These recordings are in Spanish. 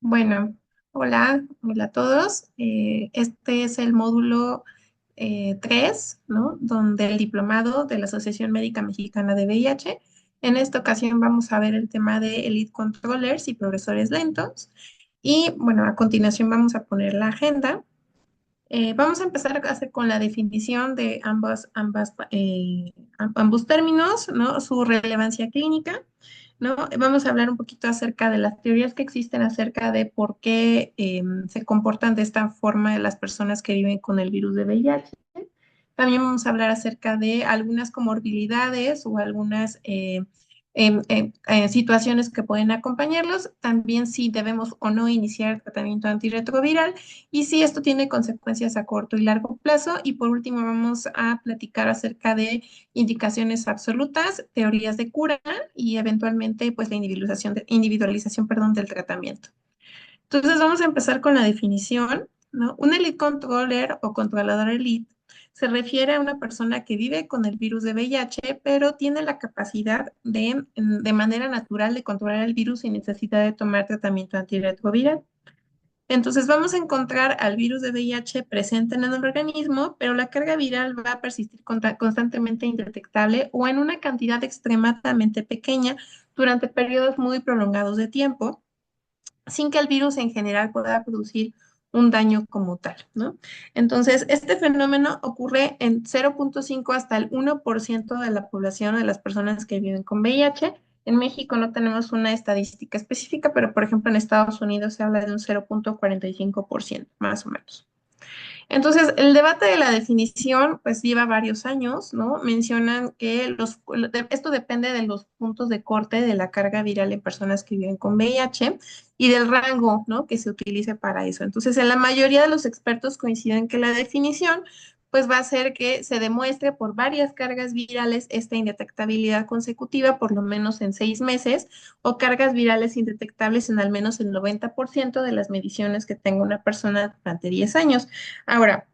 Bueno, hola a todos. Este es el módulo 3, ¿no? Donde el diplomado de la Asociación Médica Mexicana de VIH. En esta ocasión vamos a ver el tema de Elite Controllers y progresores lentos. Y bueno, a continuación vamos a poner la agenda. Vamos a empezar a hacer con la definición de ambos términos, ¿no? Su relevancia clínica, ¿no? Vamos a hablar un poquito acerca de las teorías que existen acerca de por qué se comportan de esta forma las personas que viven con el virus de VIH. También vamos a hablar acerca de algunas comorbilidades o algunas situaciones que pueden acompañarlos. También si debemos o no iniciar tratamiento antirretroviral y si esto tiene consecuencias a corto y largo plazo. Y por último vamos a platicar acerca de indicaciones absolutas, teorías de cura y eventualmente pues la individualización, perdón, del tratamiento. Entonces vamos a empezar con la definición, ¿no? Un elite controller o controlador elite se refiere a una persona que vive con el virus de VIH, pero tiene la capacidad de manera natural de controlar el virus sin necesidad de tomar tratamiento antirretroviral. Entonces vamos a encontrar al virus de VIH presente en el organismo, pero la carga viral va a persistir constantemente indetectable o en una cantidad extremadamente pequeña durante periodos muy prolongados de tiempo sin que el virus en general pueda producir un daño como tal, ¿no? Entonces, este fenómeno ocurre en 0,5 hasta el 1% de la población de las personas que viven con VIH. En México no tenemos una estadística específica, pero por ejemplo en Estados Unidos se habla de un 0,45%, más o menos. Entonces, el debate de la definición, pues lleva varios años, ¿no? Mencionan que esto depende de los puntos de corte de la carga viral en personas que viven con VIH y del rango, ¿no? Que se utilice para eso. Entonces, en la mayoría de los expertos coinciden que la definición, pues va a ser que se demuestre por varias cargas virales esta indetectabilidad consecutiva, por lo menos en 6 meses, o cargas virales indetectables en al menos el 90% de las mediciones que tenga una persona durante 10 años. Ahora,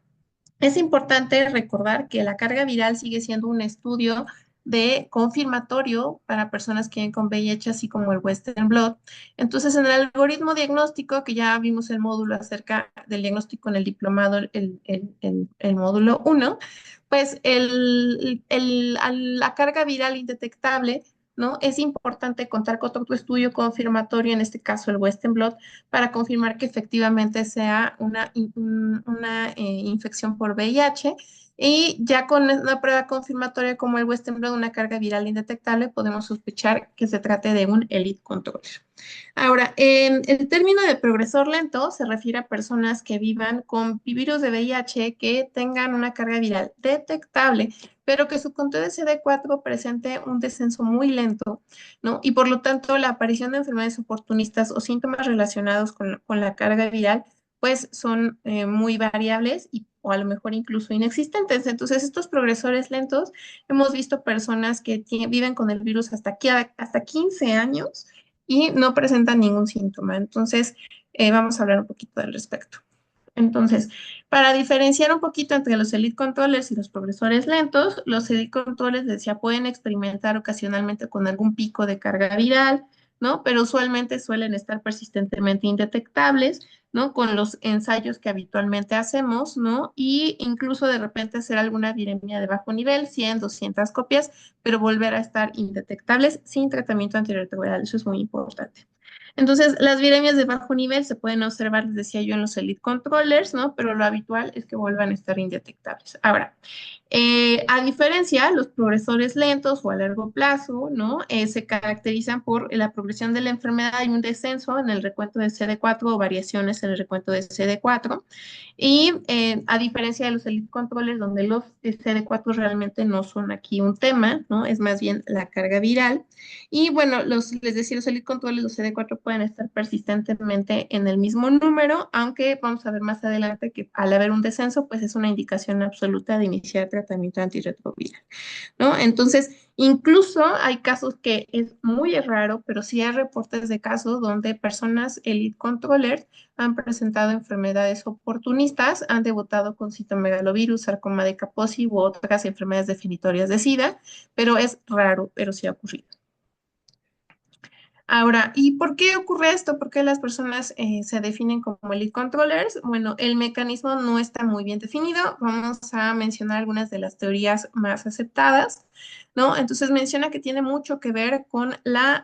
es importante recordar que la carga viral sigue siendo un estudio de confirmatorio para personas que viven con VIH, así como el Western Blot. Entonces, en el algoritmo diagnóstico, que ya vimos el módulo acerca del diagnóstico en el diplomado, el módulo 1, pues la carga viral indetectable, ¿no? Es importante contar con otro estudio confirmatorio, en este caso el Western Blot, para confirmar que efectivamente sea una infección por VIH. Y ya con una prueba confirmatoria como el Western Blot, una carga viral indetectable, podemos sospechar que se trate de un elite control. Ahora, el término de progresor lento se refiere a personas que vivan con virus de VIH que tengan una carga viral detectable, pero que su conteo de CD4 presente un descenso muy lento, ¿no? Y por lo tanto, la aparición de enfermedades oportunistas o síntomas relacionados con la carga viral, pues son muy variables o a lo mejor incluso inexistentes. Entonces, estos progresores lentos, hemos visto personas que viven con el virus hasta 15 años y no presentan ningún síntoma. Entonces, vamos a hablar un poquito al respecto. Entonces, para diferenciar un poquito entre los elite controllers y los progresores lentos, los elite controllers, decía, pueden experimentar ocasionalmente con algún pico de carga viral, ¿no? Pero usualmente suelen estar persistentemente indetectables, ¿no? Con los ensayos que habitualmente hacemos, ¿no? Y incluso de repente hacer alguna viremia de bajo nivel, 100, 200 copias, pero volver a estar indetectables sin tratamiento antirretroviral. Eso es muy importante. Entonces, las viremias de bajo nivel se pueden observar, les decía yo, en los elite controllers, ¿no? Pero lo habitual es que vuelvan a estar indetectables. Ahora, a diferencia, los progresores lentos o a largo plazo, ¿no? Se caracterizan por la progresión de la enfermedad y un descenso en el recuento de CD4 o variaciones en el recuento de CD4. Y a diferencia de los elite controllers, donde los CD4 realmente no son aquí un tema, ¿no? Es más bien la carga viral. Y bueno, les decía, los elite controles, los CD4 pueden estar persistentemente en el mismo número, aunque vamos a ver más adelante que al haber un descenso, pues es una indicación absoluta de iniciar tratamiento antirretroviral, ¿no? Entonces, incluso hay casos que es muy raro, pero sí hay reportes de casos donde personas elite controllers han presentado enfermedades oportunistas, han debutado con citomegalovirus, sarcoma de Kaposi u otras enfermedades definitorias de SIDA, pero es raro, pero sí ha ocurrido. Ahora, ¿y por qué ocurre esto? ¿Por qué las personas se definen como lead controllers? Bueno, el mecanismo no está muy bien definido. Vamos a mencionar algunas de las teorías más aceptadas, ¿no? Entonces menciona que tiene mucho que ver con la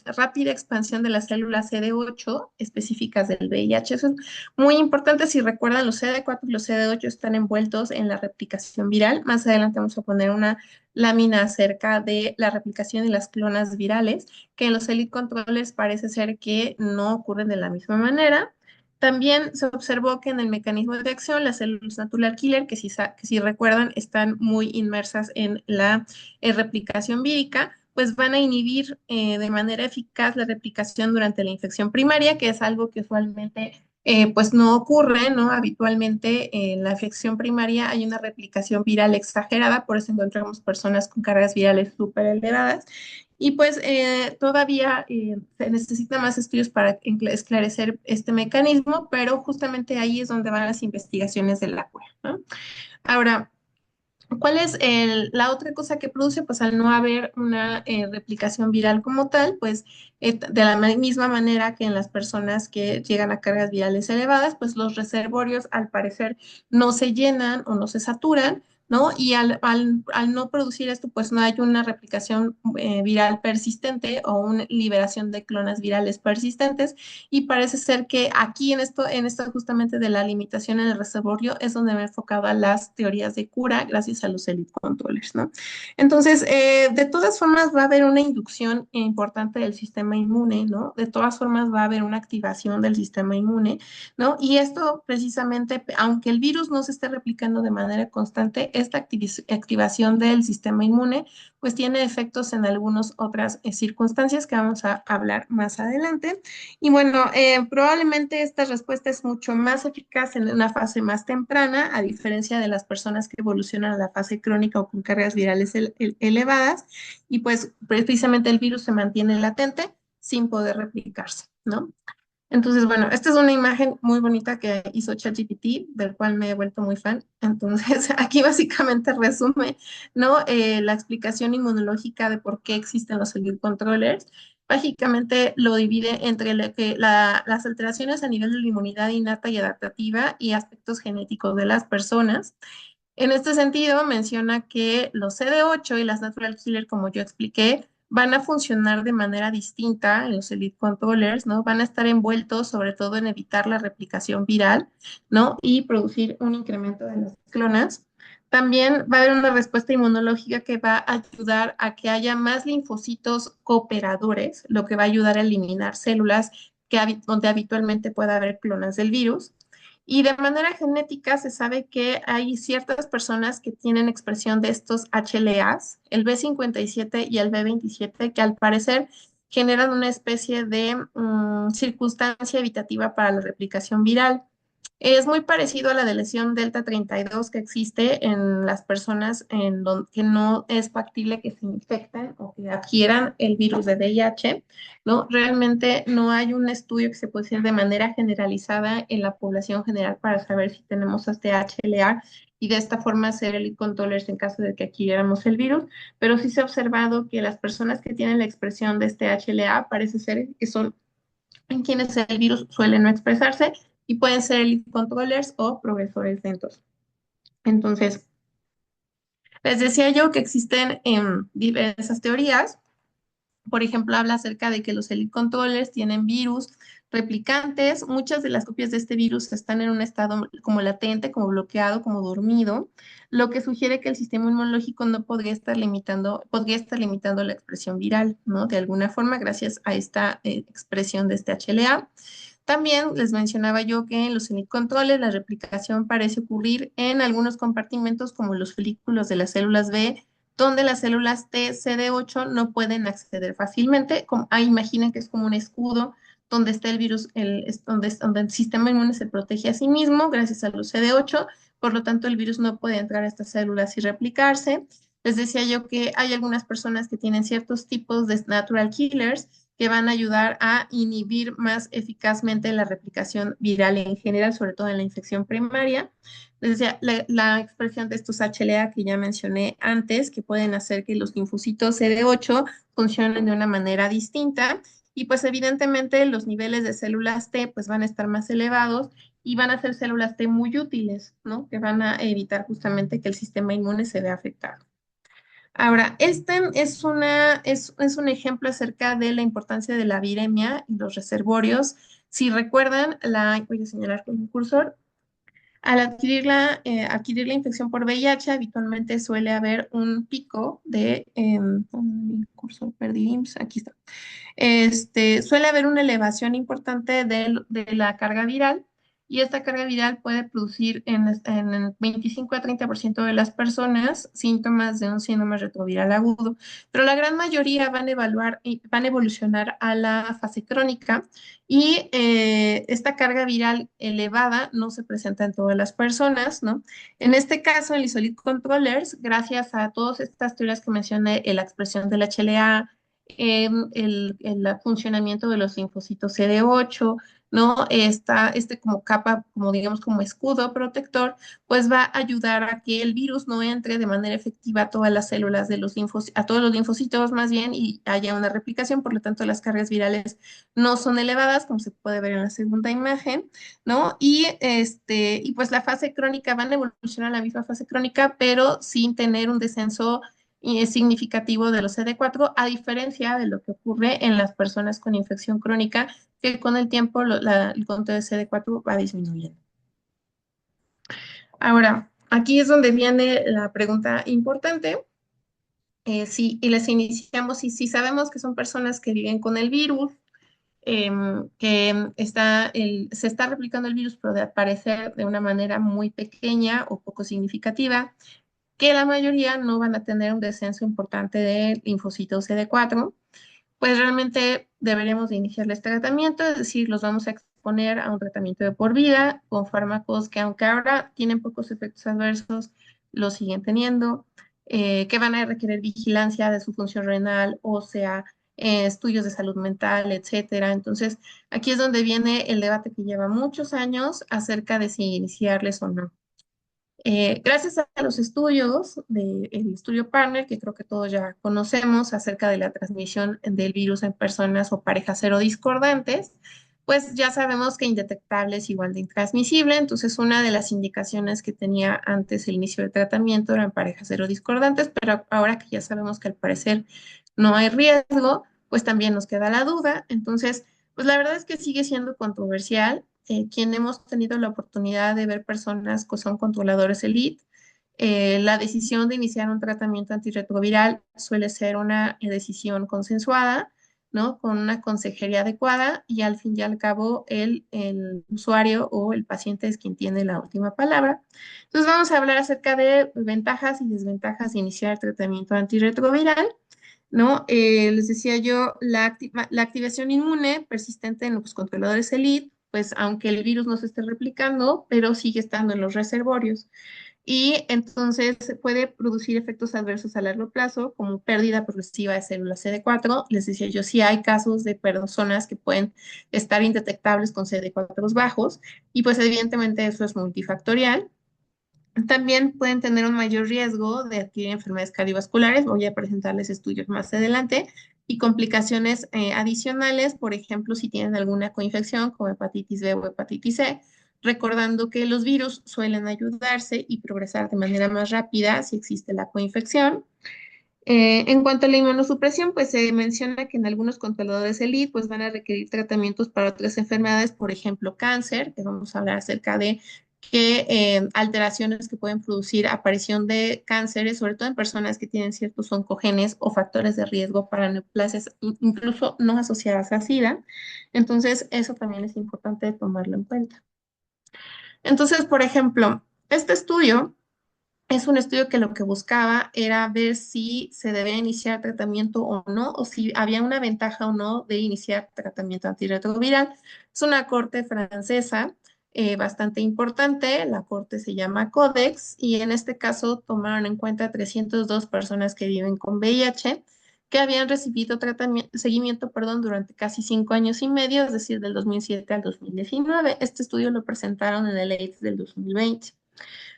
rápida expansión de las células CD8 específicas del VIH. Eso es muy importante. Si recuerdan, los CD4 y los CD8 están envueltos en la replicación viral. Más adelante vamos a poner una lámina acerca de la replicación y las clonas virales que en los elite controles parece ser que no ocurren de la misma manera. También se observó que en el mecanismo de acción, las células natural killer, que si recuerdan, están muy inmersas en la replicación vírica, pues van a inhibir de manera eficaz la replicación durante la infección primaria, que es algo que usualmente pues no ocurre, ¿no? Habitualmente en la infección primaria hay una replicación viral exagerada, por eso encontramos personas con cargas virales súper elevadas. Y pues todavía se necesita más estudios para esclarecer este mecanismo, pero justamente ahí es donde van las investigaciones de la cura, ¿no? Ahora, ¿cuál es la otra cosa que produce? Pues al no haber una replicación viral como tal, pues de la misma manera que en las personas que llegan a cargas virales elevadas, pues los reservorios al parecer no se llenan o no se saturan, ¿no? Y al no producir esto, pues no hay una replicación viral persistente o una liberación de clonas virales persistentes. Y parece ser que aquí en esto justamente de la limitación en el reservorio es donde me he enfocado a las teorías de cura gracias a los elite controllers, ¿no? Entonces, de todas formas va a haber una inducción importante del sistema inmune, ¿no? De todas formas va a haber una activación del sistema inmune, ¿no? Y esto precisamente, aunque el virus no se esté replicando de manera constante, esta activación del sistema inmune pues tiene efectos en algunas otras circunstancias que vamos a hablar más adelante. Y bueno, probablemente esta respuesta es mucho más eficaz en una fase más temprana, a diferencia de las personas que evolucionan a la fase crónica o con cargas virales elevadas, y pues precisamente el virus se mantiene latente sin poder replicarse, ¿no? Entonces, bueno, esta es una imagen muy bonita que hizo ChatGPT, del cual me he vuelto muy fan. Entonces, aquí básicamente resume, ¿no? La explicación inmunológica de por qué existen los elite controllers. Básicamente lo divide entre las alteraciones a nivel de la inmunidad innata y adaptativa y aspectos genéticos de las personas. En este sentido, menciona que los CD8 y las natural killer, como yo expliqué, van a funcionar de manera distinta en los elite controllers, ¿no? Van a estar envueltos sobre todo en evitar la replicación viral, ¿no? Y producir un incremento de las clonas. También va a haber una respuesta inmunológica que va a ayudar a que haya más linfocitos cooperadores, lo que va a ayudar a eliminar células donde habitualmente pueda haber clonas del virus. Y de manera genética se sabe que hay ciertas personas que tienen expresión de estos HLAs, el B57 y el B27, que al parecer generan una especie de circunstancia evitativa para la replicación viral. Es muy parecido a la de lesión delta 32 que existe en las personas en donde que no es factible que se infecten o que adquieran el virus de VIH, ¿no? Realmente no hay un estudio que se pueda hacer de manera generalizada en la población general para saber si tenemos este HLA y de esta forma hacer el controllers en caso de que adquiriéramos el virus, pero sí se ha observado que las personas que tienen la expresión de este HLA parece ser que son en quienes el virus suele no expresarse y pueden ser elite controllers o progresores lentos. Entonces, les decía yo que existen diversas teorías. Por ejemplo, habla acerca de que los elite controllers tienen virus replicantes. Muchas de las copias de este virus están en un estado como latente, como bloqueado, como dormido, lo que sugiere que el sistema inmunológico no podría estar limitando la expresión viral, ¿no? De alguna forma, gracias a esta expresión de este HLA. También les mencionaba yo que en los semicontroles la replicación parece ocurrir en algunos compartimentos como los folículos de las células B, donde las células T, CD8 no pueden acceder fácilmente. Imaginen que es como un escudo donde está el virus, donde el sistema inmune se protege a sí mismo gracias a los CD8, por lo tanto el virus no puede entrar a estas células y replicarse. Les decía yo que hay algunas personas que tienen ciertos tipos de natural killers que van a ayudar a inhibir más eficazmente la replicación viral en general, sobre todo en la infección primaria. Les decía, la expresión de estos HLA que ya mencioné antes, que pueden hacer que los linfocitos CD8 funcionen de una manera distinta. y pues evidentemente los niveles de células T pues van a estar más elevados y van a ser células T muy útiles, ¿no? Que van a evitar justamente que el sistema inmune se vea afectado. Ahora, este es un ejemplo acerca de la importancia de la viremia y los reservorios. Si recuerdan, voy a señalar con un cursor, al adquirir la infección por VIH, habitualmente suele haber un pico mi cursor perdí, IMSS, aquí está. Suele haber una elevación importante de la carga viral y esta carga viral puede producir en el 25 a 30% de las personas síntomas de un síndrome retroviral agudo, pero la gran mayoría van a evolucionar a la fase crónica y esta carga viral elevada no se presenta en todas las personas, ¿no? En este caso, el Isolate Controllers, gracias a todas estas teorías que mencioné, la expresión del HLA, el funcionamiento de los linfocitos CD8, ¿no? Este como capa, como digamos, como escudo protector, pues va a ayudar a que el virus no entre de manera efectiva a todas las células de los a todos los linfocitos más bien y haya una replicación, por lo tanto las cargas virales no son elevadas, como se puede ver en la segunda imagen, ¿no? Y pues la fase crónica van a evolucionar a la misma fase crónica, pero sin tener un descenso significativo de los CD4, a diferencia de lo que ocurre en las personas con infección crónica, que con el tiempo el conteo de CD4 va disminuyendo. Ahora, aquí es donde viene la pregunta importante. Y les iniciamos, y si sabemos que son personas que viven con el virus, se está replicando el virus, pero de aparecer de una manera muy pequeña o poco significativa, que la mayoría no van a tener un descenso importante de linfocitos CD4, pues realmente deberemos de iniciarles tratamiento, es decir, los vamos a exponer a un tratamiento de por vida con fármacos que aunque ahora tienen pocos efectos adversos, los siguen teniendo, que van a requerir vigilancia de su función renal, ósea, estudios de salud mental, etcétera. Entonces, aquí es donde viene el debate que lleva muchos años acerca de si iniciarles o no. Gracias a los estudios del estudio Partner, que creo que todos ya conocemos acerca de la transmisión del virus en personas o parejas serodiscordantes, pues ya sabemos que indetectable es igual de intransmisible. Entonces, una de las indicaciones que tenía antes el inicio del tratamiento eran parejas serodiscordantes, pero ahora que ya sabemos que al parecer no hay riesgo, pues también nos queda la duda. Entonces, pues la verdad es que sigue siendo controversial. Quien hemos tenido la oportunidad de ver personas que son controladores elite, la decisión de iniciar un tratamiento antirretroviral suele ser una decisión consensuada, ¿no? Con una consejería adecuada y al fin y al cabo el usuario o el paciente es quien tiene la última palabra. Entonces vamos a hablar acerca de ventajas y desventajas de iniciar el tratamiento antirretroviral. ¿No? Les decía yo, la activación inmune persistente en los controladores elite, pues aunque el virus no se esté replicando, pero sigue estando en los reservorios. Y entonces se puede producir efectos adversos a largo plazo, como pérdida progresiva de células CD4. Les decía yo, sí hay casos de personas que pueden estar indetectables con CD4 bajos, y pues evidentemente eso es multifactorial. También pueden tener un mayor riesgo de adquirir enfermedades cardiovasculares. Voy a presentarles estudios más adelante y complicaciones adicionales, por ejemplo, si tienen alguna coinfección como hepatitis B o hepatitis C, recordando que los virus suelen ayudarse y progresar de manera más rápida si existe la coinfección. En cuanto a la inmunosupresión, pues se menciona que en algunos controladores elite pues van a requerir tratamientos para otras enfermedades, por ejemplo, cáncer, que vamos a hablar acerca de qué alteraciones que pueden producir aparición de cánceres, sobre todo en personas que tienen ciertos oncogenes o factores de riesgo para neoplasias, incluso no asociadas a SIDA. Entonces, eso también es importante tomarlo en cuenta. Entonces, por ejemplo, este estudio es un estudio que lo que buscaba era ver si se debe iniciar tratamiento o no, o si había una ventaja o no de iniciar tratamiento antirretroviral. Es una corte francesa bastante importante, la corte se llama Codex, y en este caso tomaron en cuenta 302 personas que viven con VIH, que habían recibido seguimiento, perdón, durante casi 5 años y medio, es decir, del 2007 al 2019. Este estudio lo presentaron en el AIDS del 2020.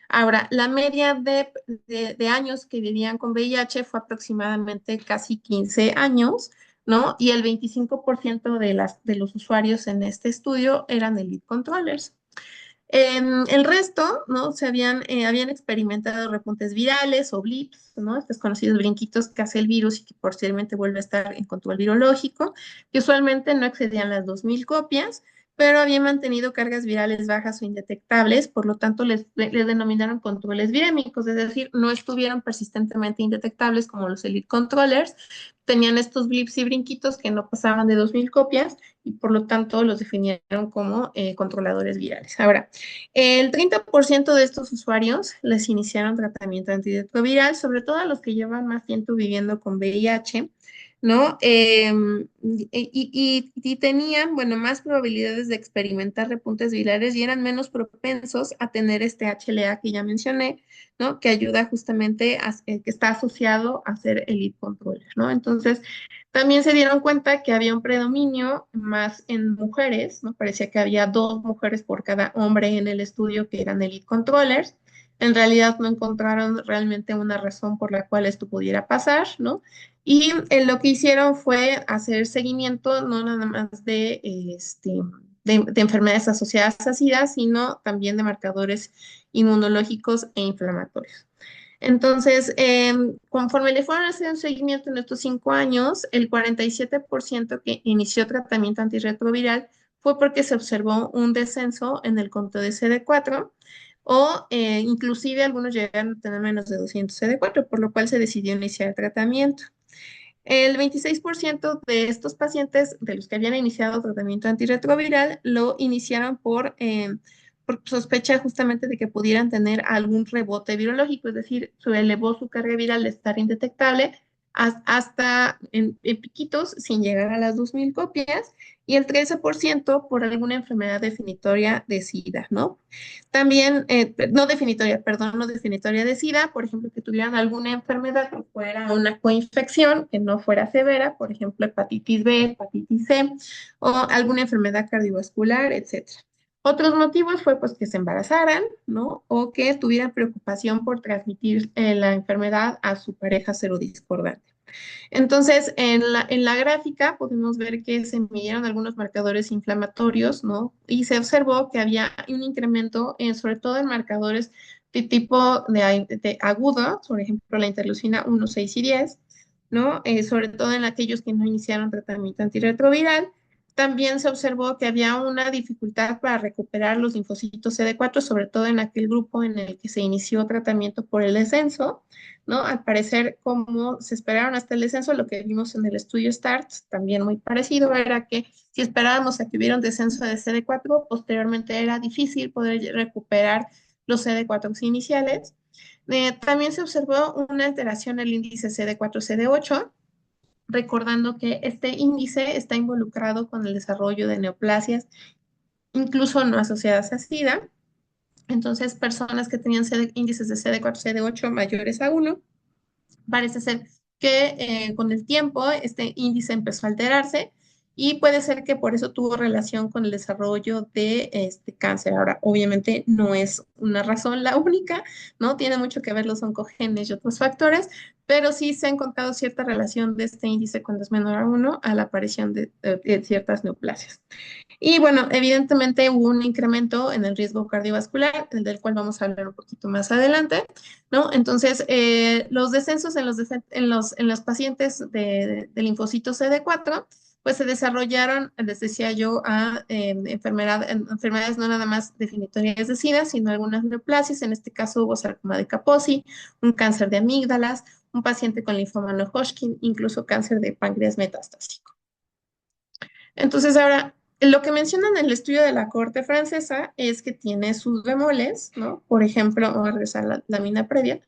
Ahora, la media de años que vivían con VIH fue aproximadamente casi 15 años, ¿no? Y el 25% de los usuarios en este estudio eran elite controllers. El resto, ¿no? Habían experimentado repuntes virales o blips, ¿no? Estos conocidos brinquitos que hace el virus y que posteriormente vuelve a estar en control virológico, que usualmente no excedían las 2.000 copias, pero habían mantenido cargas virales bajas o indetectables, por lo tanto les denominaron controles virémicos, es decir, no estuvieron persistentemente indetectables como los elite controllers, tenían estos blips y brinquitos que no pasaban de 2.000 copias y por lo tanto los definieron como controladores virales. Ahora, el 30% de estos usuarios les iniciaron tratamiento antirretroviral, sobre todo a los que llevan más tiempo viviendo con VIH, ¿no? Y tenían, bueno, más probabilidades de experimentar repuntes virales y eran menos propensos a tener este HLA que ya mencioné, ¿no? Que ayuda justamente que está asociado a ser el lead controller, ¿no? Entonces, también se dieron cuenta que había un predominio más en mujeres, ¿no? Parecía que había 2 mujeres por cada hombre en el estudio que eran elite controllers. En realidad no encontraron realmente una razón por la cual esto pudiera pasar, ¿no? Y lo que hicieron fue hacer seguimiento no nada más de enfermedades asociadas a SIDA, sino también de marcadores inmunológicos e inflamatorios. Entonces, conforme le fueron haciendo un seguimiento en estos 5 años, el 47% que inició tratamiento antirretroviral fue porque se observó un descenso en el conteo de CD4 o inclusive algunos llegaron a tener menos de 200 CD4, por lo cual se decidió iniciar el tratamiento. El 26% de estos pacientes, de los que habían iniciado tratamiento antirretroviral, lo iniciaron por sospecha justamente de que pudieran tener algún rebote virológico, es decir, se elevó su carga viral de estar indetectable hasta en piquitos sin llegar a las 2.000 copias y el 13% por alguna enfermedad definitoria de SIDA, ¿no? También, no definitoria, perdón, no definitoria de SIDA, por ejemplo, que tuvieran alguna enfermedad que fuera una coinfección, que no fuera severa, por ejemplo, hepatitis B, hepatitis C, o alguna enfermedad cardiovascular, etcétera. Otros motivos fue pues que se embarazaran, ¿no? O que tuvieran preocupación por transmitir la enfermedad a su pareja serodiscordante. Entonces, en la gráfica podemos ver que se midieron algunos marcadores inflamatorios, ¿no? Y se observó que había un incremento, sobre todo en marcadores de tipo de agudo, por ejemplo, la interleucina 1, 6 y 10, ¿no? Sobre todo en aquellos que no iniciaron tratamiento antirretroviral. También se observó que había una dificultad para recuperar los linfocitos CD4, sobre todo en aquel grupo en el que se inició tratamiento por el descenso, ¿no? Al parecer, como se esperaron hasta el descenso, lo que vimos en el estudio START, también muy parecido, era que si esperábamos a que hubiera un descenso de CD4, posteriormente era difícil poder recuperar los CD4 iniciales. También se observó una alteración en el índice CD4-CD8, recordando que este índice está involucrado con el desarrollo de neoplasias, incluso no asociadas a SIDA. Entonces, personas que tenían índices de CD4, CD8 mayores a 1, parece ser que con el tiempo este índice empezó a alterarse y puede ser que por eso tuvo relación con el desarrollo de este cáncer. Ahora, obviamente no es una razón la única, ¿no? Tiene mucho que ver los oncogenes y otros factores, pero sí se ha encontrado cierta relación de este índice cuando es menor a 1 a la aparición de ciertas neoplasias. Y bueno, evidentemente hubo un incremento en el riesgo cardiovascular, del cual vamos a hablar un poquito más adelante, ¿no? Entonces, los descensos en los pacientes de linfocitos CD4, pues se desarrollaron, les decía yo, a enfermedades no nada más definitorias de SIDA, sino algunas neoplasias. En este caso hubo sarcoma de Kaposi, un cáncer de amígdalas, un paciente con linfoma no Hodgkin, incluso cáncer de páncreas metastásico. Entonces, ahora, lo que mencionan en el estudio de la Corte Francesa es que tiene sus bemoles, ¿no? Por ejemplo, vamos a regresar a la lámina previa.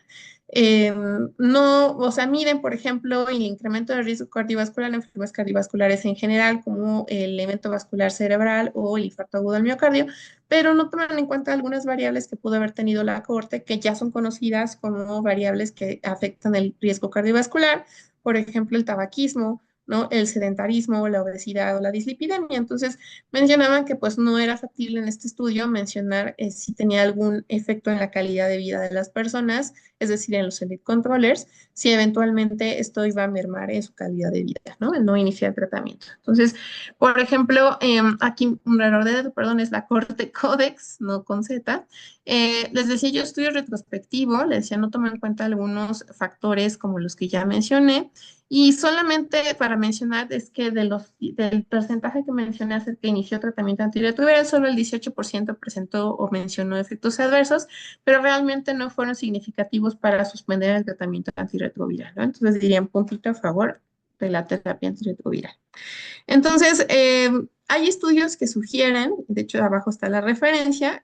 No, o sea, miden, por ejemplo, el incremento de riesgo cardiovascular en enfermedades cardiovasculares en general, como el evento vascular cerebral o el infarto agudo del miocardio, pero no toman en cuenta algunas variables que pudo haber tenido la Corte, que ya son conocidas como variables que afectan el riesgo cardiovascular, por ejemplo, el tabaquismo, ¿no? El sedentarismo, la obesidad o la dislipidemia. Entonces, mencionaban que pues no era factible en este estudio mencionar si tenía algún efecto en la calidad de vida de las personas, es decir, en los elite controllers, si eventualmente esto iba a mermar en su calidad de vida, ¿no? El no iniciar tratamiento. Entonces, por ejemplo, aquí un error de dedo, perdón, es la Corte Codex, no con Z. Les decía yo estudio retrospectivo, les decía no tomar en cuenta algunos factores como los que ya mencioné, y solamente para mencionar es que del porcentaje que mencioné acerca que inició tratamiento antirretroviral, solo el 18% presentó o mencionó efectos adversos, pero realmente no fueron significativos para suspender el tratamiento antirretroviral, ¿no? Entonces dirían puntito a favor de la terapia antirretroviral. Entonces, hay estudios que sugieren, de hecho abajo está la referencia,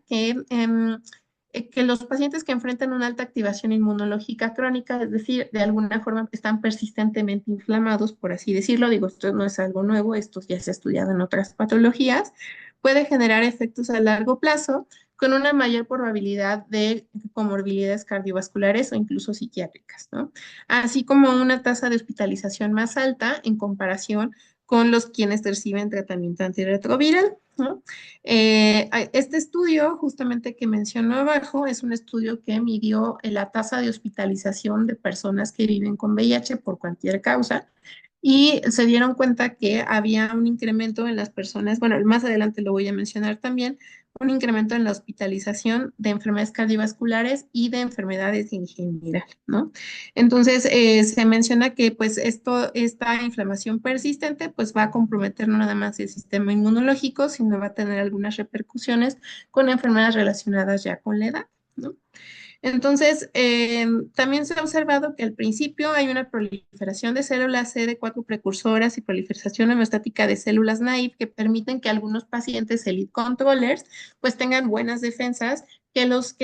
que los pacientes que enfrentan una alta activación inmunológica crónica, es decir, de alguna forma están persistentemente inflamados, por así decirlo, digo, esto no es algo nuevo, esto ya se ha estudiado en otras patologías, puede generar efectos a largo plazo con una mayor probabilidad de comorbilidades cardiovasculares o incluso psiquiátricas, ¿no? Así como una tasa de hospitalización más alta en comparación con los quienes reciben tratamiento antirretroviral, ¿no? Este estudio, justamente que menciono abajo, es un estudio que midió la tasa de hospitalización de personas que viven con VIH por cualquier causa y se dieron cuenta que había un incremento en las personas, bueno, más adelante lo voy a mencionar también, un incremento en la hospitalización de enfermedades cardiovasculares y de enfermedades en general, ¿no? Entonces, se menciona que pues esta inflamación persistente pues va a comprometer no nada más el sistema inmunológico, sino va a tener algunas repercusiones con enfermedades relacionadas ya con la edad, ¿no? Entonces, también se ha observado que al principio hay una proliferación de células CD4 precursoras y proliferación homeostática de células naive que permiten que algunos pacientes elite controllers pues tengan buenas defensas que los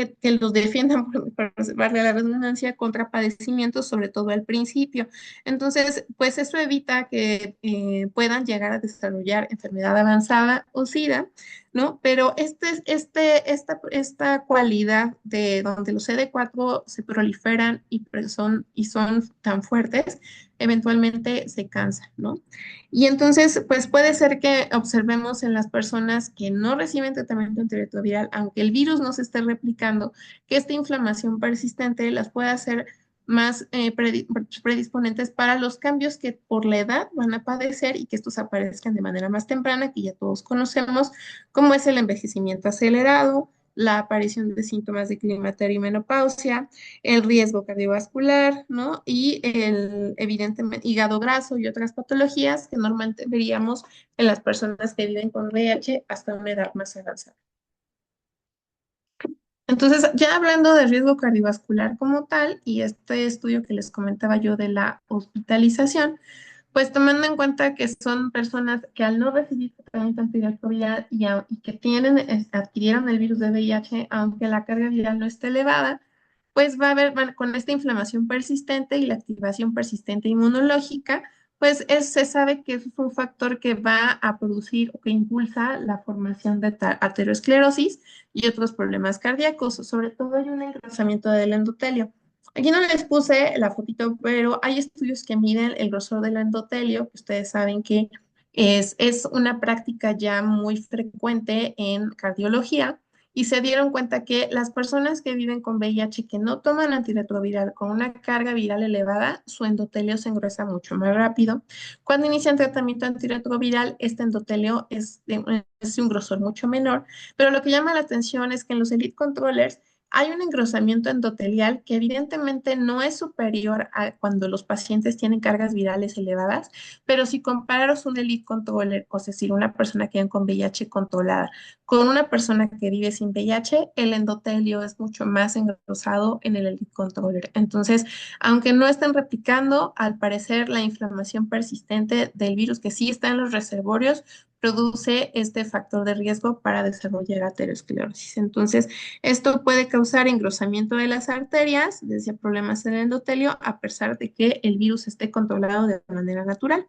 defiendan, por valga la redundancia, contra padecimientos, sobre todo al principio. Entonces, pues eso evita que puedan llegar a desarrollar enfermedad avanzada o SIDA, ¿no? Pero esta cualidad de donde los CD4 se proliferan y son tan fuertes, eventualmente se cansan, ¿no? Y entonces, pues puede ser que observemos en las personas que no reciben tratamiento antirretroviral, aunque el virus no se esté replicando, que esta inflamación persistente las puede hacer más predisponentes para los cambios que por la edad van a padecer y que estos aparezcan de manera más temprana, que ya todos conocemos, como es el envejecimiento acelerado, la aparición de síntomas de climaterio y menopausia, el riesgo cardiovascular, ¿no? Y el, evidentemente, hígado graso y otras patologías que normalmente veríamos en las personas que viven con VIH hasta una edad más avanzada. Entonces, ya hablando de riesgo cardiovascular como tal, y este estudio que les comentaba yo de la hospitalización, pues tomando en cuenta que son personas que al no recibir tratamiento antirretroviral y que adquirieron el virus de VIH, aunque la carga viral no esté elevada, pues va a haber, con esta inflamación persistente y la activación persistente inmunológica, pues se sabe que eso es un factor que va a producir o que impulsa la formación de aterosclerosis y otros problemas cardíacos. Sobre todo hay un engrosamiento del endotelio. Aquí no les puse la fotito, pero hay estudios que miden el grosor del endotelio, que ustedes saben que es una práctica ya muy frecuente en cardiología, y se dieron cuenta que las personas que viven con VIH que no toman antirretroviral con una carga viral elevada, su endotelio se engresa mucho más rápido. Cuando inician tratamiento antirretroviral, este endotelio es de un grosor mucho menor, pero lo que llama la atención es que en los elite controllers hay un engrosamiento endotelial que evidentemente no es superior a cuando los pacientes tienen cargas virales elevadas, pero si comparas un elite controller, o es decir, una persona que vive con VIH controlada, con una persona que vive sin VIH, el endotelio es mucho más engrosado en el elite controller. Entonces, aunque no estén replicando, al parecer la inflamación persistente del virus que sí está en los reservorios produce este factor de riesgo para desarrollar aterosclerosis. Entonces, esto puede causar engrosamiento de las arterias, desde problemas en el endotelio, a pesar de que el virus esté controlado de manera natural.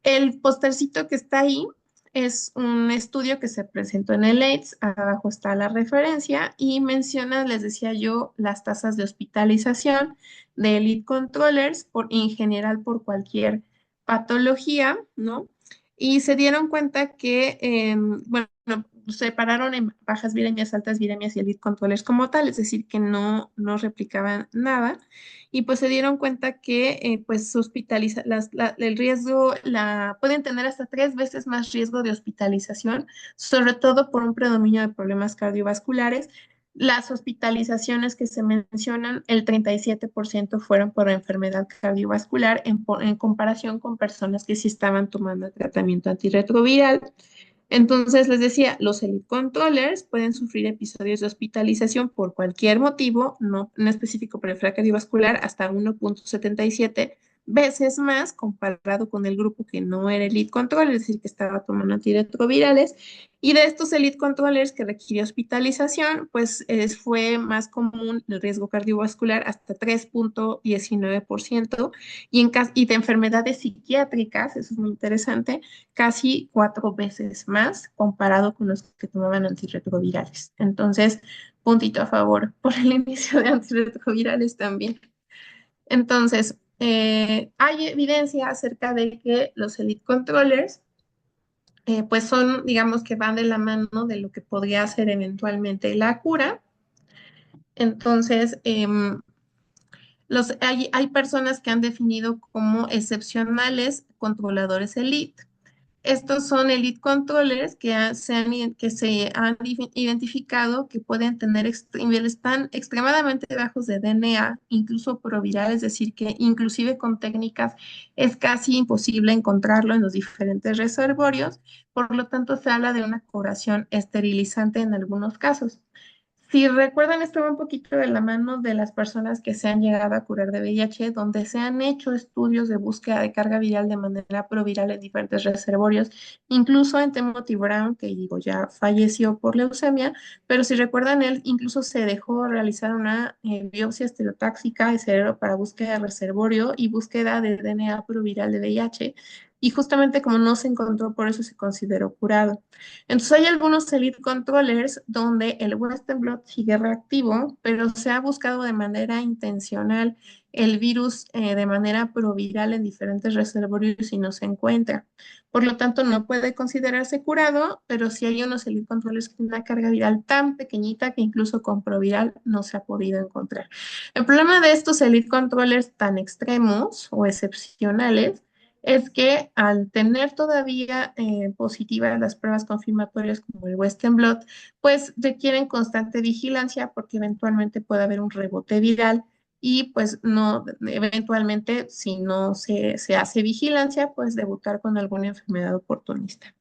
El postercito que está ahí es un estudio que se presentó en el AIDS, abajo está la referencia y menciona, les decía yo, las tasas de hospitalización de elite controllers en general por cualquier patología, ¿no? Y se dieron cuenta que, bueno, separaron en bajas viremias, altas viremias y elite controllers como tal, es decir, que no replicaban nada. Y pues se dieron cuenta que pues el riesgo, pueden tener hasta 3 veces más riesgo de hospitalización, sobre todo por un predominio de problemas cardiovasculares. Las hospitalizaciones que se mencionan, el 37% fueron por enfermedad cardiovascular en comparación con personas que sí estaban tomando tratamiento antirretroviral. Entonces, les decía, los elite controllers pueden sufrir episodios de hospitalización por cualquier motivo, no específico para enfermedad cardiovascular, hasta 1,77 veces más comparado con el grupo que no era elite controller, es decir, que estaba tomando antirretrovirales. Y de estos elite controllers que requirió hospitalización, pues fue más común el riesgo cardiovascular hasta 3,19% y de enfermedades psiquiátricas, eso es muy interesante, casi 4 veces más comparado con los que tomaban antirretrovirales. Entonces, puntito a favor por el inicio de antirretrovirales también. Entonces, hay evidencia acerca de que los elite controllers, pues son, digamos que van de la mano de lo que podría ser eventualmente la cura. Entonces, hay personas que han definido como excepcionales controladores elite. Estos son elite controllers que se han identificado que pueden tener niveles tan extremadamente bajos de DNA, incluso proviral, es decir, que inclusive con técnicas es casi imposible encontrarlo en los diferentes reservorios. Por lo tanto, se habla de una curación esterilizante en algunos casos. Si recuerdan, esto va un poquito de la mano de las personas que se han llegado a curar de VIH, donde se han hecho estudios de búsqueda de carga viral de manera proviral en diferentes reservorios, incluso en Timothy Brown, que digo ya falleció por leucemia, pero si recuerdan, él incluso se dejó realizar una biopsia estereotáxica de cerebro para búsqueda de reservorio y búsqueda de DNA proviral de VIH, y justamente como no se encontró, por eso se consideró curado. Entonces hay algunos elite controllers donde el Western blot sigue reactivo, pero se ha buscado de manera intencional el virus de manera proviral en diferentes reservorios y no se encuentra. Por lo tanto, no puede considerarse curado, pero sí hay unos elite controllers con una carga viral tan pequeñita que incluso con proviral no se ha podido encontrar. El problema de estos elite controllers tan extremos o excepcionales es que al tener todavía positivas las pruebas confirmatorias como el Western blot, pues requieren constante vigilancia porque eventualmente puede haber un rebote viral y pues no, eventualmente si no se hace vigilancia, pues debutar con alguna enfermedad oportunista.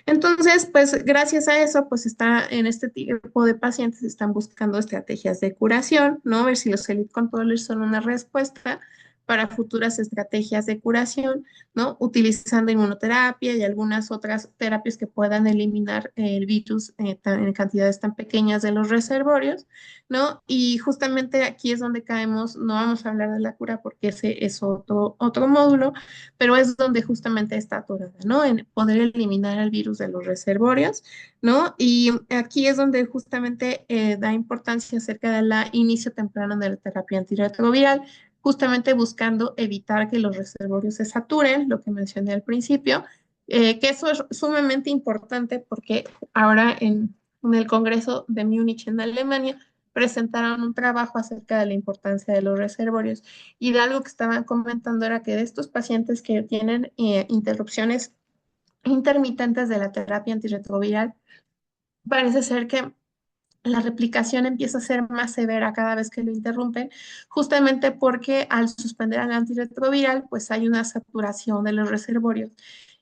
Entonces, pues gracias a eso, pues está en este tipo de pacientes están buscando estrategias de curación, ¿no? Ver si los elite controllers son una respuesta para futuras estrategias de curación, ¿no? Utilizando inmunoterapia y algunas otras terapias que puedan eliminar el virus en cantidades tan pequeñas de los reservorios, ¿no? Y justamente aquí es donde caemos, no vamos a hablar de la cura porque ese es otro módulo, pero es donde justamente está atorada, ¿no? En poder eliminar el virus de los reservorios, ¿no? Y aquí es donde justamente da importancia acerca del inicio temprano de la terapia antirretroviral, justamente buscando evitar que los reservorios se saturen, lo que mencioné al principio, que eso es sumamente importante porque ahora en el Congreso de Múnich en Alemania presentaron un trabajo acerca de la importancia de los reservorios y de algo que estaban comentando era que de estos pacientes que tienen interrupciones intermitentes de la terapia antirretroviral, parece ser que la replicación empieza a ser más severa cada vez que lo interrumpen, justamente porque al suspender al antirretroviral, pues hay una saturación de los reservorios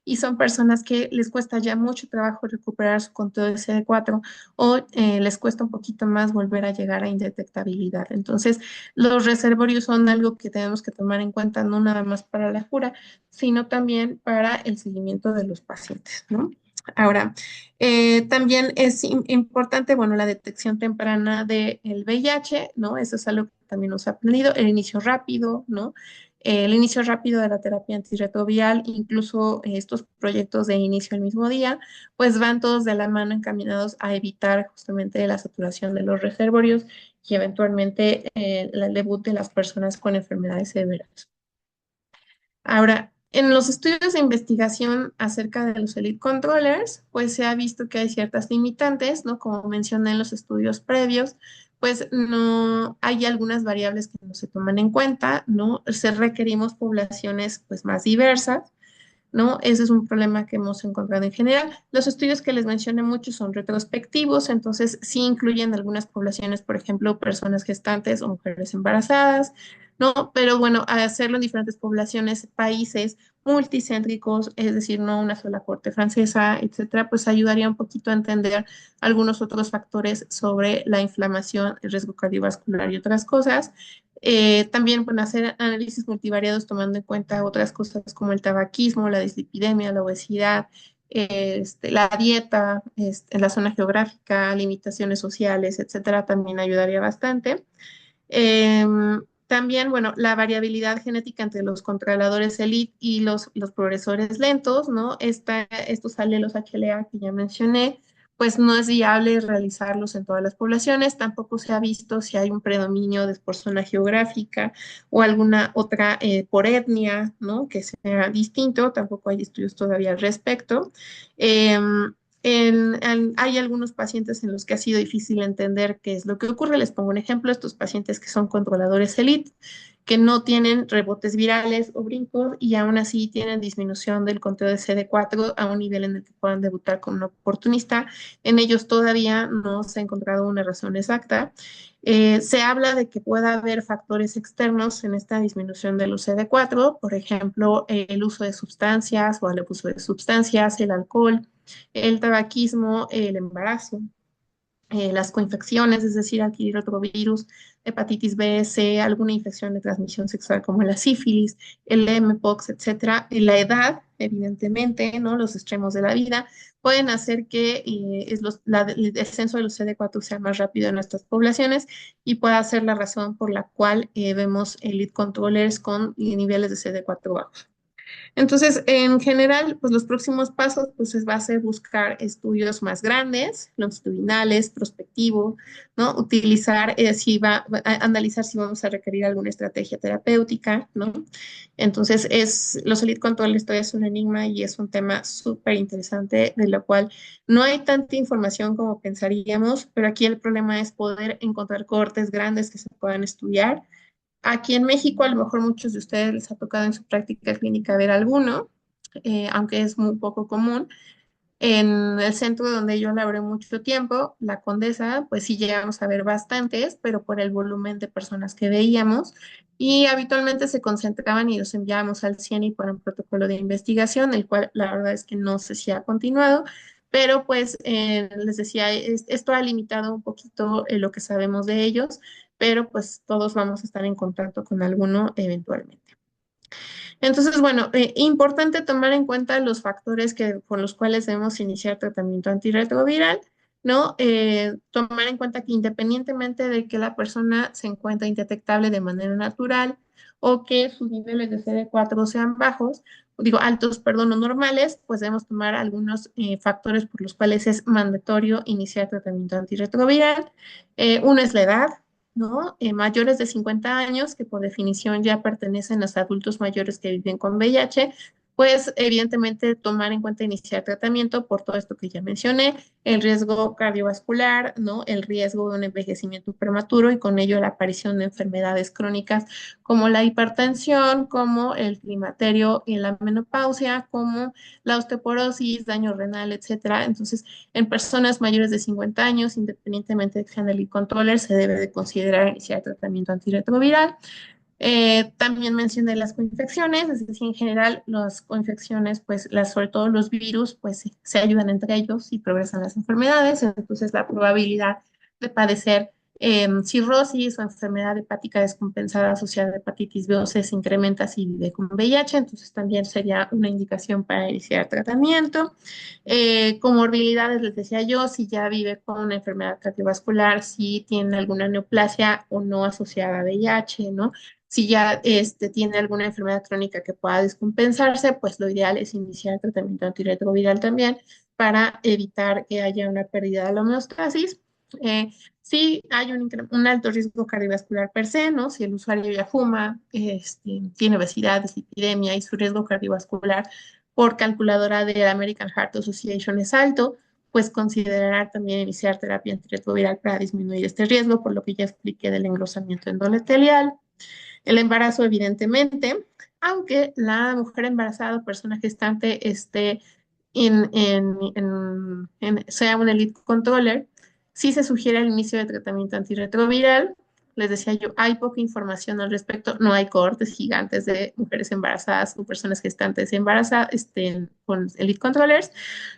y son personas que les cuesta ya mucho trabajo recuperar su control de CD4 o les cuesta un poquito más volver a llegar a indetectabilidad. Entonces, los reservorios son algo que tenemos que tomar en cuenta no nada más para la cura, sino también para el seguimiento de los pacientes, ¿no? Ahora, también es importante, bueno, la detección temprana del VIH, ¿no? Eso es algo que también nos ha aprendido, el inicio rápido, ¿no? El inicio rápido de la terapia antirretroviral, incluso estos proyectos de inicio el mismo día, pues van todos de la mano encaminados a evitar justamente la saturación de los reservorios y eventualmente el debut de las personas con enfermedades severas. Ahora, En los estudios de investigación acerca de los elite controllers, pues se ha visto que hay ciertas limitantes, ¿no? Como mencioné en los estudios previos, pues no hay algunas variables que no se toman en cuenta, ¿no? Se requerimos poblaciones pues más diversas, ¿no? Ese es un problema que hemos encontrado en general. Los estudios que les mencioné mucho son retrospectivos, entonces sí incluyen algunas poblaciones, por ejemplo, personas gestantes o mujeres embarazadas, ¿no? Pero bueno, al hacerlo en diferentes poblaciones, países multicéntricos, es decir, no una sola corte francesa, etcétera, pues ayudaría un poquito a entender algunos otros factores sobre la inflamación, el riesgo cardiovascular y otras cosas. También pueden hacer análisis multivariados tomando en cuenta otras cosas como el tabaquismo, la dislipidemia, la obesidad, la dieta, la zona geográfica, limitaciones sociales, etcétera, también ayudaría bastante. También, bueno, la variabilidad genética entre los controladores elite y los progresores lentos, ¿no? Estos alelos HLA que ya mencioné, pues no es viable realizarlos en todas las poblaciones. Tampoco se ha visto si hay un predominio por zona geográfica o alguna otra por etnia, ¿no? Que sea distinto. Tampoco hay estudios todavía al respecto. Hay algunos pacientes en los que ha sido difícil entender qué es lo que ocurre. Les pongo un ejemplo, estos pacientes que son controladores elite, que no tienen rebotes virales o brincos y aún así tienen disminución del conteo de CD4 a un nivel en el que puedan debutar con un oportunista. En ellos todavía no se ha encontrado una razón exacta. Se habla de que pueda haber factores externos en esta disminución del CD4, por ejemplo, el uso de sustancias o el abuso de sustancias, el alcohol, el tabaquismo, el embarazo, las coinfecciones, es decir, adquirir otro virus, hepatitis B, C, alguna infección de transmisión sexual como la sífilis, el mpox, etcétera, la edad, evidentemente, ¿no? Los extremos de la vida, pueden hacer que el descenso de los CD4 sea más rápido en nuestras poblaciones y pueda ser la razón por la cual vemos elite controllers con niveles de CD4 bajos. Entonces, en general, pues los próximos pasos, pues va a ser buscar estudios más grandes, longitudinales, prospectivo, ¿no? Utilizar, analizar si vamos a requerir alguna estrategia terapéutica, ¿no? Entonces, los elite controles todavía es un enigma y es un tema súper interesante de lo cual no hay tanta información como pensaríamos, pero aquí el problema es poder encontrar cohortes grandes que se puedan estudiar. Aquí en México, a lo mejor muchos de ustedes les ha tocado en su práctica clínica ver alguno, aunque es muy poco común. En el centro donde yo laboré mucho tiempo, la Condesa, pues sí llegamos a ver bastantes, pero por el volumen de personas que veíamos. Y habitualmente se concentraban y los enviábamos al CIENI para un protocolo de investigación, el cual la verdad es que no sé si ha continuado, pero pues les decía, esto ha limitado un poquito lo que sabemos de ellos, pero pues todos vamos a estar en contacto con alguno eventualmente. Entonces, bueno, importante tomar en cuenta los factores por los cuales debemos iniciar tratamiento antirretroviral, ¿no? Tomar en cuenta que independientemente de que la persona se encuentre indetectable de manera natural o que sus niveles de CD4 sean bajos, digo, altos, perdón, o normales, pues debemos tomar algunos factores por los cuales es mandatorio iniciar tratamiento antirretroviral. Uno es la edad, ¿no? Mayores de 50 años, que por definición ya pertenecen a los adultos mayores que viven con VIH, pues evidentemente tomar en cuenta iniciar tratamiento por todo esto que ya mencioné, el riesgo cardiovascular, ¿no? El riesgo de un envejecimiento prematuro y con ello la aparición de enfermedades crónicas como la hipertensión, como el climaterio y la menopausia, como la osteoporosis, daño renal, etcétera. Entonces, en personas mayores de 50 años, independientemente de que sean el controller, se debe de considerar iniciar tratamiento antirretroviral. También mencioné las coinfecciones, es decir, en general las coinfecciones, pues sobre todo los virus, pues se ayudan entre ellos y progresan las enfermedades, entonces la probabilidad de padecer cirrosis o enfermedad hepática descompensada asociada a hepatitis B o C se incrementa si vive con VIH, entonces también sería una indicación para iniciar tratamiento. Comorbilidades, les decía yo, si ya vive con una enfermedad cardiovascular, si tiene alguna neoplasia o no asociada a VIH, ¿no? Si ya tiene alguna enfermedad crónica que pueda descompensarse, pues lo ideal es iniciar tratamiento antirretroviral también para evitar que haya una pérdida de la homeostasis. Sí hay un alto riesgo cardiovascular per se, ¿no? Si el usuario ya fuma, tiene obesidad, dislipidemia y su riesgo cardiovascular por calculadora de la American Heart Association es alto, pues considerar también iniciar terapia antirretroviral para disminuir este riesgo, por lo que ya expliqué del engrosamiento endotelial. El embarazo, evidentemente, aunque la mujer embarazada o persona gestante esté sea un elite controller, sí se sugiere el inicio de tratamiento antirretroviral. Les decía yo, hay poca información al respecto, no hay cohortes gigantes de mujeres embarazadas o personas gestantes embarazadas con elite controllers,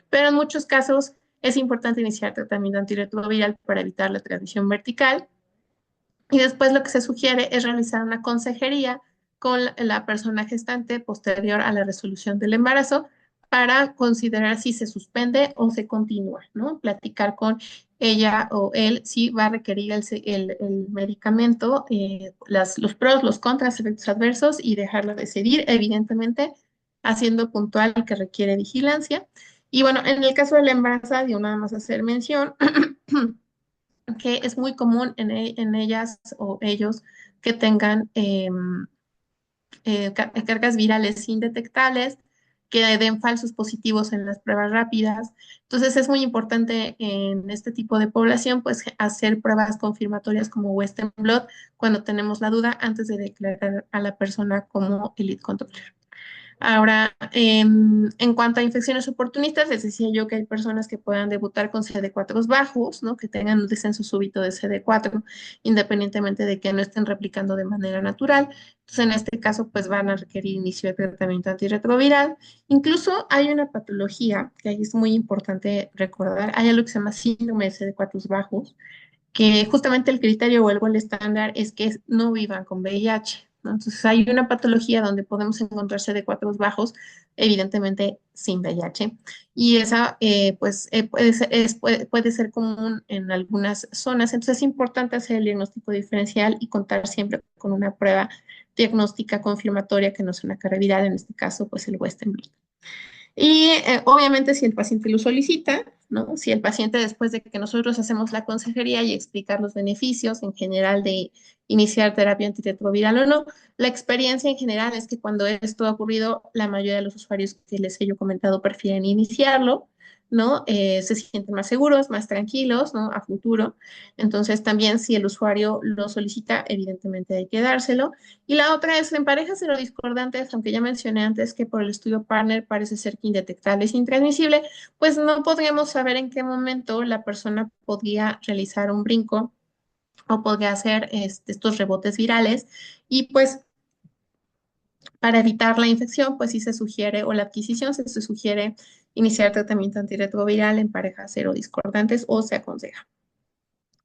pero en muchos casos es importante iniciar tratamiento antirretroviral para evitar la transmisión vertical y después lo que se sugiere es realizar una consejería con la persona gestante posterior a la resolución del embarazo para considerar si se suspende o se continúa, ¿no? Platicar con ella o él si va a requerir el medicamento, los pros, los contras, efectos adversos y dejarlo decidir, evidentemente, haciendo puntual que requiere vigilancia. Y bueno, en el caso del embarazo, yo nada más hacer mención que es muy común en ellas o ellos que tengan cargas virales indetectables, que den falsos positivos en las pruebas rápidas. Entonces es muy importante en este tipo de población pues hacer pruebas confirmatorias como Western blot cuando tenemos la duda antes de declarar a la persona como elite controller. Ahora, en cuanto a infecciones oportunistas, les decía yo que hay personas que puedan debutar con CD4 bajos, ¿no? Que tengan un descenso súbito de CD4, independientemente de que no estén replicando de manera natural. Entonces, en este caso, pues van a requerir inicio de tratamiento antirretroviral. Incluso hay una patología que ahí es muy importante recordar. Hay algo que se llama síndrome de CD4 bajos, que justamente el criterio o el gol estándar es que no vivan con VIH, ¿no? Entonces hay una patología donde podemos encontrar CD4 bajos, evidentemente sin VIH, y esa pues puede ser común en algunas zonas, entonces es importante hacer el diagnóstico diferencial y contar siempre con una prueba diagnóstica confirmatoria que no sea una carga viral, en este caso pues el Western blot. Y obviamente si el paciente lo solicita, ¿no? Si el paciente después de que nosotros hacemos la consejería y explicar los beneficios en general de iniciar terapia antirretroviral o no, la experiencia en general es que cuando esto ha ocurrido, la mayoría de los usuarios que les he yo comentado prefieren iniciarlo, ¿no? Se sienten más seguros, más tranquilos, ¿no? A futuro. Entonces también si el usuario lo solicita, evidentemente hay que dárselo. Y la otra es en parejas serodiscordantes, aunque ya mencioné antes que por el estudio partner parece ser que indetectable es intransmisible, pues no podríamos saber en qué momento la persona podría realizar un brinco o podría hacer estos rebotes virales. Y pues para evitar la infección, pues sí se sugiere, o la adquisición, se sugiere iniciar tratamiento antirretroviral en parejas serodiscordantes o se aconseja.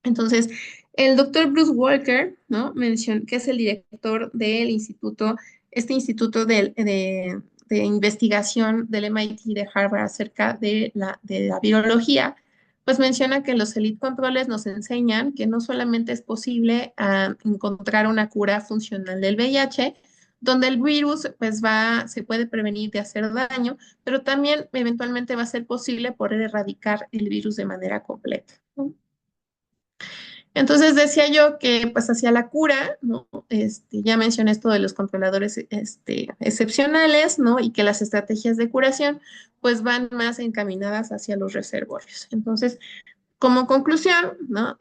Entonces, el doctor Bruce Walker, ¿no? Mencionó que es el director del instituto, este instituto de investigación del MIT de Harvard acerca de la virología, pues menciona que los elite controles nos enseñan que no solamente es posible encontrar una cura funcional del VIH, donde el virus pues se puede prevenir de hacer daño, pero también eventualmente va a ser posible poder erradicar el virus de manera completa, ¿no? Entonces decía yo que pues hacia la cura, ¿no? Ya mencioné esto de los controladores excepcionales, ¿no? Y que las estrategias de curación pues van más encaminadas hacia los reservorios. Entonces, como conclusión, ¿no?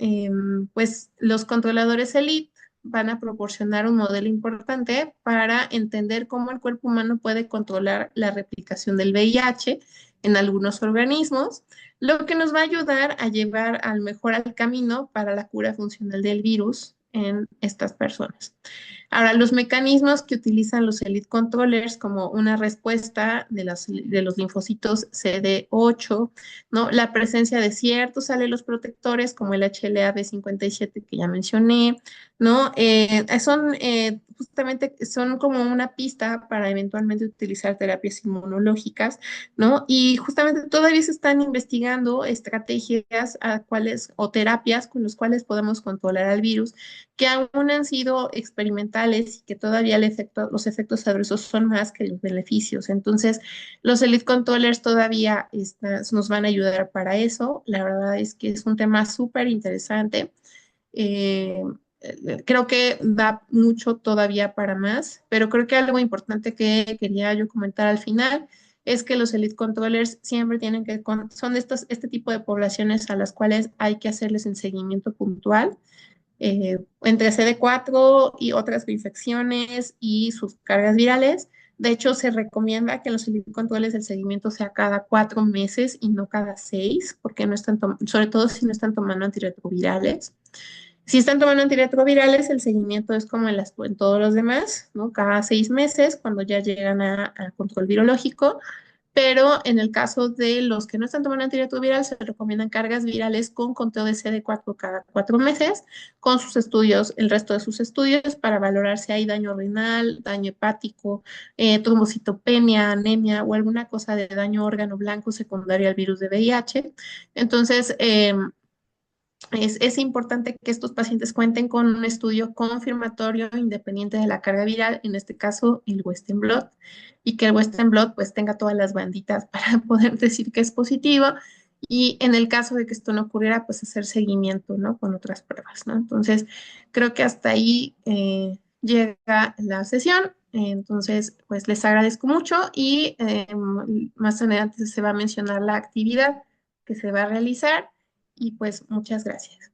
Pues los controladores elite van a proporcionar un modelo importante para entender cómo el cuerpo humano puede controlar la replicación del VIH en algunos organismos, lo que nos va a ayudar a llevar al mejor al camino para la cura funcional del virus en estas personas. Ahora, los mecanismos que utilizan los elite controllers como una respuesta de los linfocitos CD8, ¿no? La presencia de ciertos alelos protectores como el HLA-B57 que ya mencioné, ¿no? Justamente son como una pista para eventualmente utilizar terapias inmunológicas, ¿no? Y justamente todavía se están investigando estrategias a cuales o terapias con las cuales podemos controlar al virus que aún han sido experimentales y que todavía los efectos adversos son más que los beneficios. Entonces, los elite controllers todavía nos van a ayudar para eso. La verdad es que es un tema súper interesante. Eh, Creo que da mucho todavía para más, pero creo que algo importante que quería yo comentar al final es que los elite controllers siempre tienen son este tipo de poblaciones a las cuales hay que hacerles el seguimiento puntual entre CD4 y otras infecciones y sus cargas virales. De hecho, se recomienda que en los controles el seguimiento sea cada 4 meses y no cada 6, porque no están sobre todo si no están tomando antirretrovirales. Si están tomando antirretrovirales, el seguimiento es como en todos los demás, ¿no? Cada 6 meses, cuando ya llegan a control virológico, pero en el caso de los que no están tomando antirretroviral, se recomiendan cargas virales con conteo de CD4 cada 4 meses, con sus estudios, el resto de sus estudios, para valorar si hay daño renal, daño hepático, trombocitopenia, anemia o alguna cosa de daño órgano blanco secundario al virus de VIH. Entonces, es importante que estos pacientes cuenten con un estudio confirmatorio independiente de la carga viral, en este caso el Western blot, y que el Western blot pues tenga todas las banditas para poder decir que es positivo. Y en el caso de que esto no ocurriera, pues hacer seguimiento, ¿no? Con otras pruebas, ¿no? Entonces, creo que hasta ahí llega la sesión. Entonces, pues les agradezco mucho y más adelante se va a mencionar la actividad que se va a realizar y pues muchas gracias.